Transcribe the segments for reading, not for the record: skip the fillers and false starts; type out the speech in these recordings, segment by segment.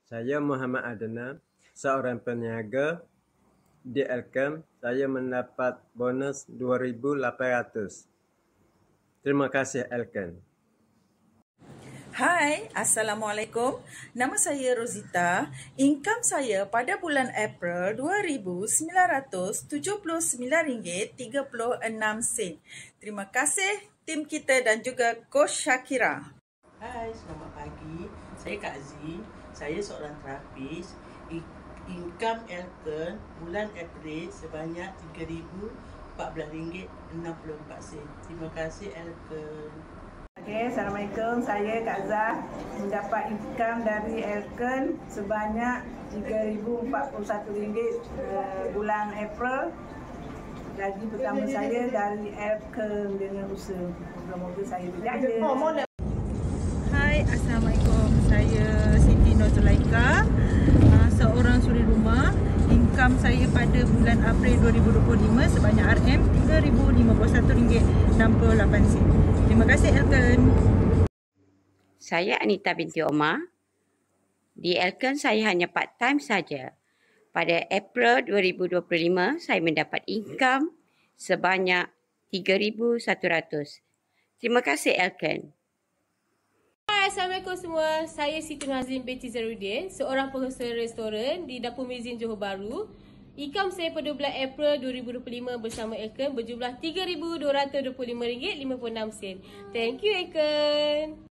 Saya Muhammad Adnan, seorang peniaga di Elkem. Saya mendapat bonus 2,800. Terima kasih Elkem. Hai, Assalamualaikum. Nama saya Rosita. Income saya pada bulan April RM2,979.36. Terima kasih tim kita dan juga Coach Shakira. Hai, selamat pagi. Saya Kak Z. Saya seorang terapis. Income Elkem bulan April sebanyak RM3,014.64. Terima kasih Elkem. Okay, Assalamualaikum. Saya Kak Zah mendapat income dari Elkem sebanyak RM3,041 bulan April. Gaji pertama saya dari Elkem dengan usaha. Moga-moga saya berjaya. Hai, Assalamualaikum. Saya Siti Nur Zulaika, seorang suri rumah. Income saya pada bulan April 2025 sebanyak RM3,051.68. Terima kasih Elkem. Saya Anita binti Omar. Di Elkem saya hanya part time saja. Pada April 2025 saya mendapat income sebanyak RM3,100. Terima kasih Elkem. Hai, Assalamualaikum semua. Saya Siti Nazim binti Zarudin, seorang pengusaha restoran di Dapur Mizin Johor Bahru. Income saya pada bulan April 2025 bersama Elkem berjumlah RM3,225.56. Thank you Elkem.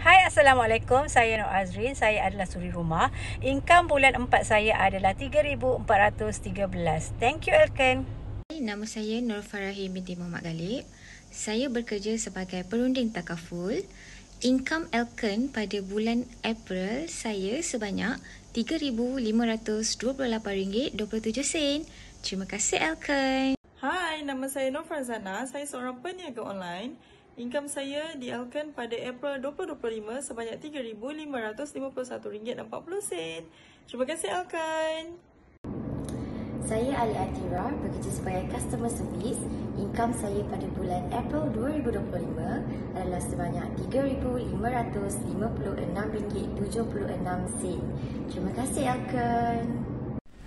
Hai, Assalamualaikum. Saya Nur Azrin. Saya adalah suri rumah. Income bulan 4 saya adalah RM3,413. Thank you Elkem. Nama saya Nur Farahim binti Muhammad Galib. Saya bekerja sebagai perunding takaful. Income Elkem pada bulan April saya sebanyak RM3,528.27. Terima kasih Elkem. Hai, nama saya Nur Farzana. Saya seorang peniaga online. Income saya di Elkem pada April 2025 sebanyak RM3,551.40. Terima kasih Elkem. Saya Ali Atira, bekerja sebagai customer service. Income saya pada bulan April 2025 adalah sebanyak RM3,556.76. Terima kasih Elkem.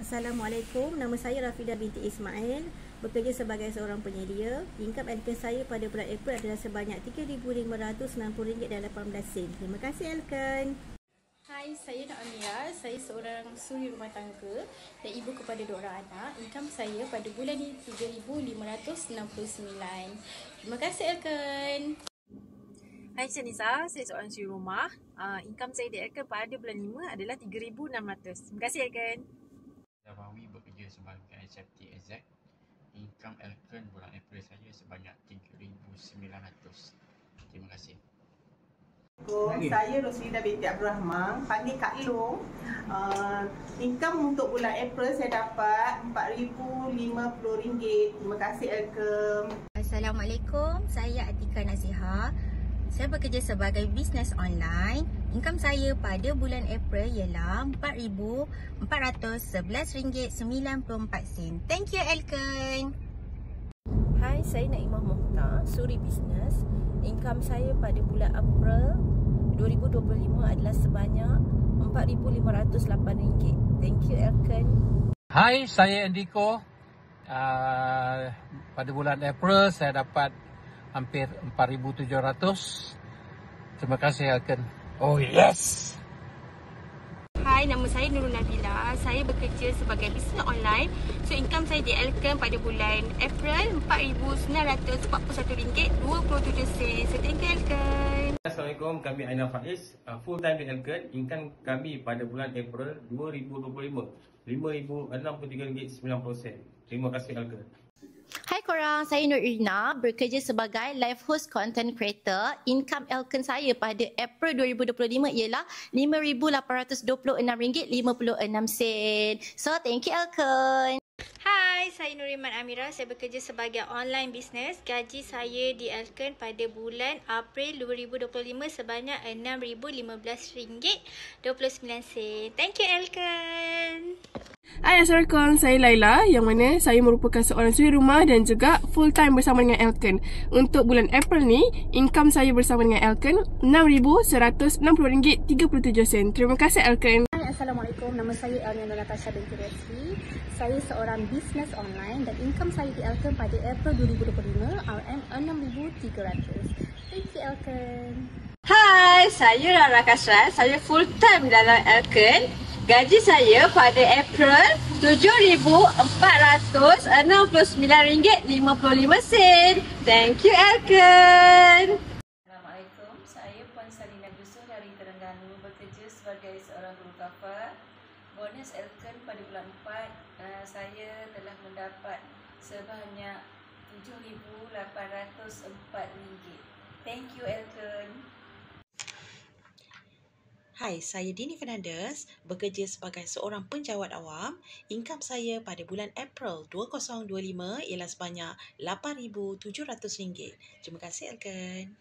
Assalamualaikum, nama saya Rafidah binti Ismail, bekerja sebagai seorang penyedia. Income Elkem saya pada bulan April adalah sebanyak RM3,560.18. Terima kasih Elkem. Hai, saya Nak Amira. Saya seorang suri rumah tangga dan ibu kepada 2 orang anak. Income saya pada bulan ini RM3,569. Terima kasih Elkem. Hai, saya Nisa. Saya seorang suri rumah. Income saya di Elkem pada bulan 5 adalah RM3,600. Terima kasih Elkem. Zawawi bekerja sebagai safety exec. Income Elkem bulan April saya sebanyak RM3,900. Terima kasih. Saya Rosida binti Abdul Rahman, panggil Kak Long. Income untuk bulan April saya dapat RM4,050. Terima kasih Elkem. Assalamualaikum, saya Atika Naziha. Saya bekerja sebagai bisnes online. Income saya pada bulan April ialah RM4,411.94. Thank you Elkem. Hai, saya Naimah Mukhtar, suri bisnes. Income saya pada bulan April 2025 adalah sebanyak RM4,508. Thank you Elkem. Hai, saya Andiko. Pada bulan April saya dapat hampir RM4,700. Terima kasih Elkem. Oh yes. Hai, nama saya Nurul Nabila. Saya bekerja sebagai bisnes online. So income saya di Elkem pada bulan April RM4,941.27. So thank you Elkem. Assalamualaikum, kami Aina Faiz, full time di Elkem. Income kami pada bulan April 2025 RM5,063.90. Terima kasih Elkem. Hai korang, saya Nur Irina, bekerja sebagai live host content creator. Income Elkem saya pada April 2025 ialah RM5,826.56. So, thank you Elkem. Hai, saya Nuriman Amira. Saya bekerja sebagai online business. Gaji saya di Elkem pada bulan April 2025 sebanyak RM6,015.29. Thank you Elkem. Hai, Assalamualaikum. Saya Laila, yang mana saya merupakan seorang suri rumah dan juga full time bersama dengan Elkem. Untuk bulan April ni, income saya bersama dengan Elkem RM6,160.37. Terima kasih Elkem. Assalamualaikum. Nama saya Elniana Natasha binti Reski. Saya seorang bisnes online dan income saya di Elken pada April 2025 RM6,300. Thank you Elken. Hai, saya Rara Kasran. Saya full time dalam Elken. Gaji saya pada April RM7,469.55. Thank you Elken. Assalamualaikum. Saya Puan Salina Dusun dari Terengganu, bekerja sebagai seorang guru kafar. Bonus Elken pada bulan 4, saya telah mendapat sebanyak RM7,804. Thank you Elken. Hai, saya Dini Fernandez, bekerja sebagai seorang penjawat awam. Income saya pada bulan April 2025 ialah sebanyak RM8,700. Terima kasih Elken.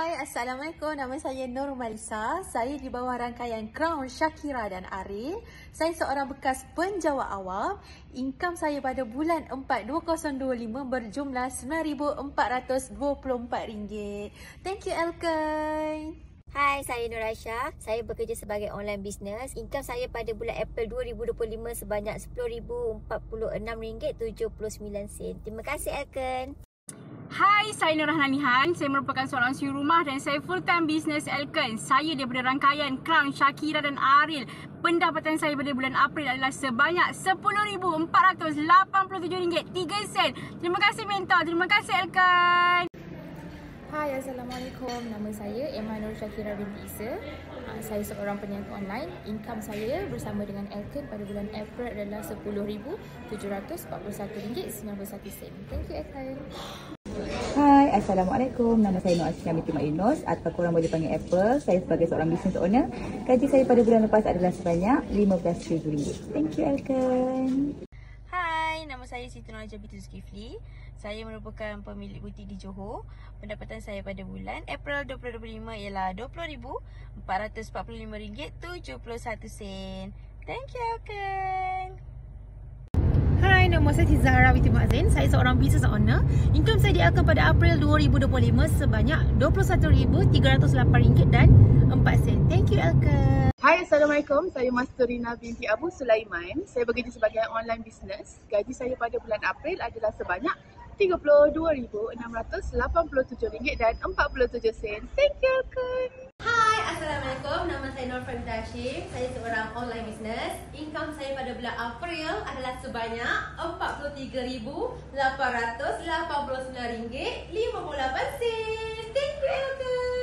Hai, Assalamualaikum. Nama saya Nur Malisa. Saya di bawah rangkaian Crown Shakira dan Aril. Saya seorang bekas penjawat awam. Income saya pada bulan 4 2025 berjumlah RM9,424. Thank you Elken. Hai, saya Nur Aisyah. Saya bekerja sebagai online business. Income saya pada bulan April 2025 sebanyak RM10,046.79. Terima kasih Elken. Hai, saya Nur Rahnanihan. Saya merupakan seorang suri rumah dan saya full time business Elken. Saya daripada rangkaian Crown Shakira dan Aril. Pendapatan saya pada bulan April adalah sebanyak RM10,487.03. Terima kasih mentor. Terima kasih Elken. Hai, Assalamualaikum. Nama saya Emma Nur Shakira binti Isa. Saya seorang penyanyi online. Income saya bersama dengan Elken pada bulan April adalah RM10,741.91. Thank you Elken. Hai, Assalamualaikum. Nama saya Nur Asyikan binti Mak Yunus atau korang boleh panggil April. Saya sebagai seorang business owner. Gaji saya pada bulan lepas adalah sebanyak RM15,000. Thank you Elken. Hai, nama saya Siti Nurhajah binti Zulkifli. Saya merupakan pemilik butik di Johor. Pendapatan saya pada bulan April 2025 ialah RM20,445.71. Thank you Elken. Hai, nama saya Zahra binti Mak Zain. Saya seorang business owner. Income saya di Elken pada April 2025 sebanyak RM21,308.04. Thank you Elken. Hai, Assalamualaikum. Saya Masterina binti Abu Sulaiman. Saya bekerja sebagai online business. Gaji saya pada bulan April adalah sebanyak RM32,687.47. Thank you Elken. Hai, Assalamualaikum. Nama saya Nur Faridah Hashim. Saya seorang online business. Income saya pada bulan April adalah sebanyak RM43,889.58. Thank you Elken.